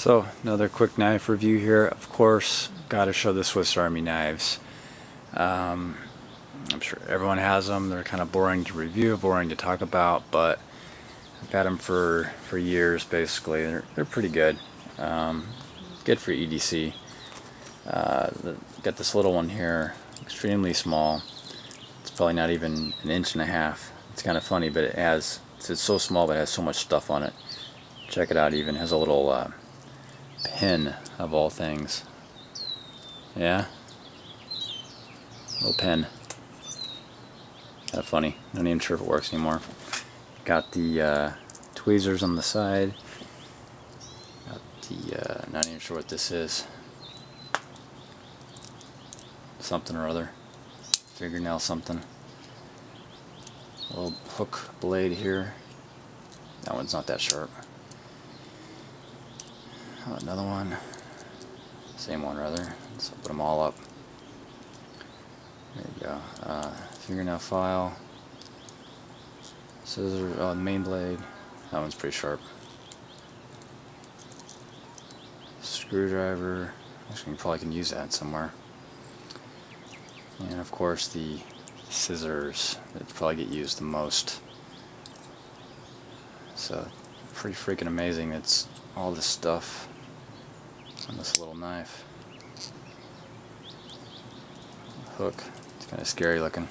So, another quick knife review here. Of course, gotta show the Swiss Army knives. I'm sure everyone has them. They're kind of boring to review, boring to talk about, but I've had them for years basically. They're pretty good. Good for EDC. Got this little one here, extremely small. It's probably not even an inch and a half. It's kind of funny, but it's so small, but it has so much stuff on it. Check it out. Even has a little pin of all things. Yeah, little pin. Kind of funny. Not even sure if it works anymore. Got the tweezers on the side. Got the not even sure what this is. Something or other. Fingernail something. A little hook blade here. That one's not that sharp. Oh, another one. Same one rather. So put them all up. There you go. Fingernail file. Scissors. Oh, the main blade. That one's pretty sharp. Screwdriver. Actually, you probably can use that somewhere. And of course the scissors that probably get used the most. So pretty freaking amazing. It's all this stuff on this little knife. Hook. It's kind of scary looking.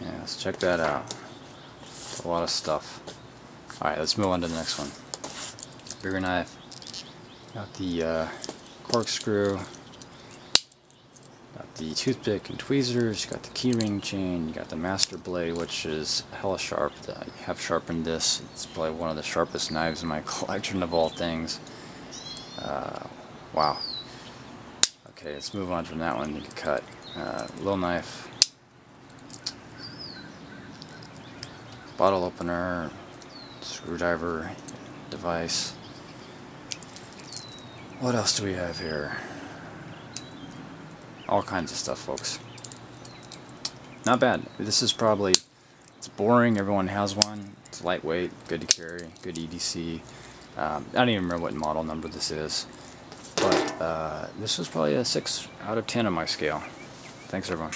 Yeah, let's check that out. A lot of stuff. Alright, let's move on to the next one. Bigger knife. Got the corkscrew. Got the toothpick and tweezers, you got the keyring chain, you got the master blade, which is hella sharp. I have sharpened this. It's probably one of the sharpest knives in my collection of all things. Wow. Okay, let's move on from that one. You can cut. Little knife. Bottle opener. Screwdriver device. What else do we have here? All kinds of stuff, folks. Not bad. This is probably, it's boring, everyone has one. It's lightweight, good to carry, good EDC. I don't even remember what model number this is. But this was probably a 6 out of 10 on my scale. Thanks everyone.